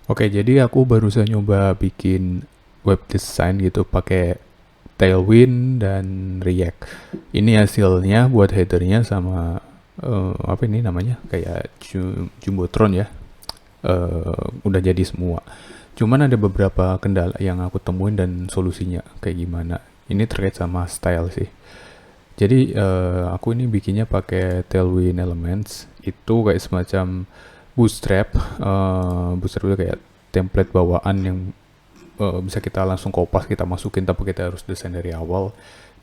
Oke, jadi aku barusan nyoba bikin web design gitu pakai Tailwind dan React. Ini hasilnya buat headernya sama apa ini namanya kayak Jumbotron ya. Udah jadi semua. Cuman ada beberapa kendala yang aku temuin dan solusinya kayak gimana. Ini terkait sama style sih. Jadi aku ini bikinnya pakai Tailwind Elements. Itu kayak semacam Bootstrap. Bootstrap itu kayak template bawaan yang bisa kita langsung kopas, kita masukin tanpa kita harus desain dari awal.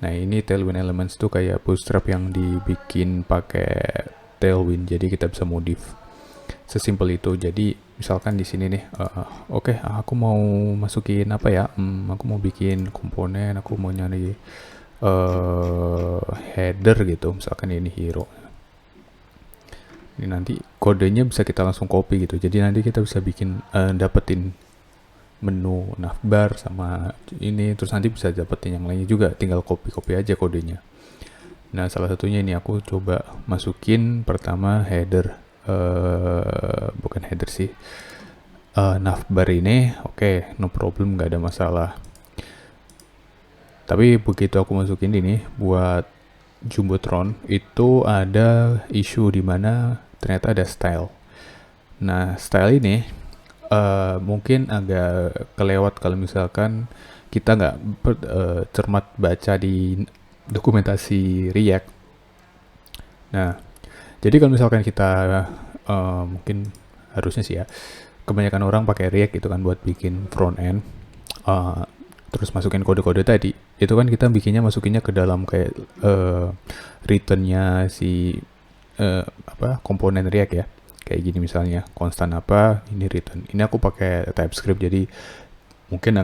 Nah ini Tailwind Elements tuh kayak Bootstrap yang dibikin pakai Tailwind, jadi kita bisa modif sesimpel itu. Jadi misalkan di sini nih, oke, aku mau masukin apa ya? Aku mau bikin komponen, aku mau nyari header gitu, misalkan ini hero. Ini nanti kodenya bisa kita langsung copy gitu. Jadi nanti kita bisa bikin dapetin menu navbar sama ini, terus nanti bisa dapetin yang lainnya juga, tinggal copy aja kodenya. Nah salah satunya ini aku coba masukin pertama header, bukan header sih, navbar ini. Oke, no problem, nggak ada masalah. Tapi begitu aku masukin ini buat Jumbotron, itu ada isu di mana ternyata ada style. Nah style ini mungkin agak kelewat kalau misalkan kita nggak cermat baca di dokumentasi React. Nah, jadi kalau misalkan kita mungkin harusnya sih ya, kebanyakan orang pakai React gitu kan buat bikin front end, uh, terus masukin kode-kode tadi. Itu kan kita masukinnya ke dalam kayak returnnya si apa komponen React ya. Kayak gini misalnya, konstan apa, ini return. Ini aku pakai TypeScript, jadi mungkin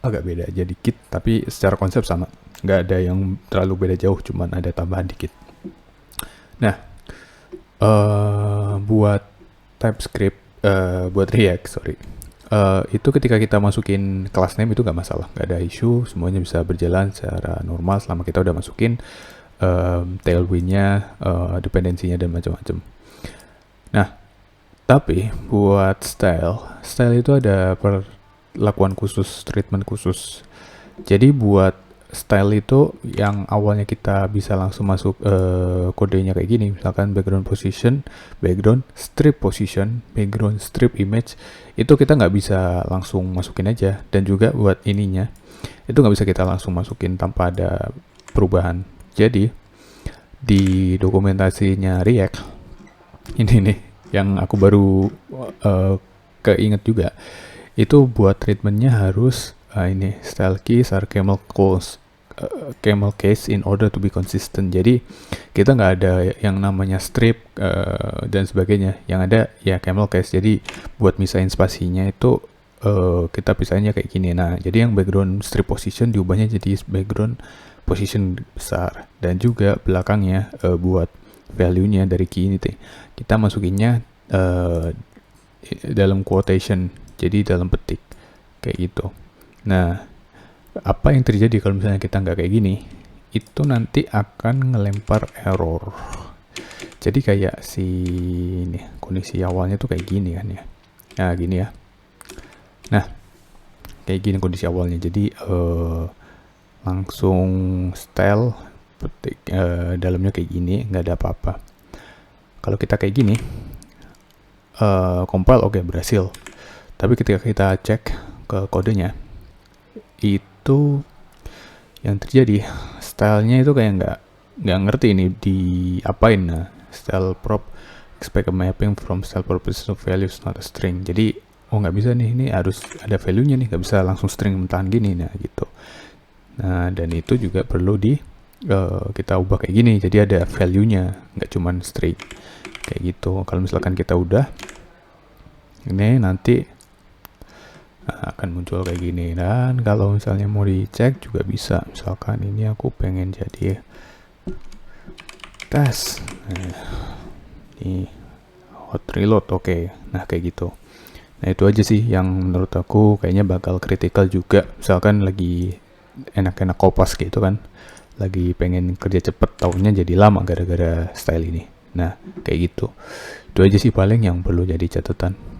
agak beda aja dikit, tapi secara konsep sama. Nggak ada yang terlalu beda jauh, cuman ada tambahan dikit. Nah, buat TypeScript, buat React, sorry. Itu ketika kita masukin class name itu nggak masalah, nggak ada isu, semuanya bisa berjalan secara normal selama kita udah masukin tailwind-nya, dependensinya dan macam-macam. Nah, tapi buat style itu ada perlakuan khusus, treatment khusus. Jadi buat style itu yang awalnya kita bisa langsung masuk kodenya kayak gini, misalkan background position, background strip position, background strip image, itu kita nggak bisa langsung masukin aja. Dan juga buat ininya, itu nggak bisa kita langsung masukin tanpa ada perubahan. Jadi di dokumentasinya React, ini nih yang aku baru keinget juga, itu buat treatmentnya harus ini style keys are camel case in order to be consistent. Jadi kita nggak ada yang namanya strip dan sebagainya, yang ada ya camel case. Jadi buat misahin spasinya itu kita pisahinnya kayak gini. Nah jadi yang background strip position diubahnya jadi background position besar, dan juga belakangnya buat value-nya dari key ini kita masukinnya dalam quotation, jadi dalam petik kayak gitu. Nah, apa yang terjadi kalau misalnya kita nggak kayak gini? Itu nanti akan ngelempar error. Jadi kayak si ini kondisi awalnya tuh kayak gini kan ya. Nah, gini ya. Nah, kayak gini kondisi awalnya. Jadi langsung style petik dalamnya kayak gini, nggak ada apa-apa. Kalau kita kayak gini, compile oke, berhasil. Tapi ketika kita cek ke kodenya, itu yang terjadi stylenya itu kayak nggak ngerti ini diapain. Nah, style prop expect a mapping from style properties to values not a string. Jadi nggak bisa nih, ini harus ada value-nya nih, nggak bisa langsung string mentahan gini. Nah gitu. Nah dan itu juga perlu kita ubah kayak gini, jadi ada value-nya, nggak cuman string kayak gitu. Kalau misalkan kita udah ini nanti akan muncul kayak gini. Dan kalau misalnya mau dicek juga bisa, misalkan ini aku pengen jadi tes, ini hot reload, oke. Nah kayak gitu. Nah itu aja sih yang menurut aku kayaknya bakal kritikal juga, misalkan lagi enak-enak kopas gitu kan, lagi pengen kerja cepet, tahunnya jadi lama gara-gara style ini. Nah kayak gitu. Itu aja sih paling yang perlu jadi catatan.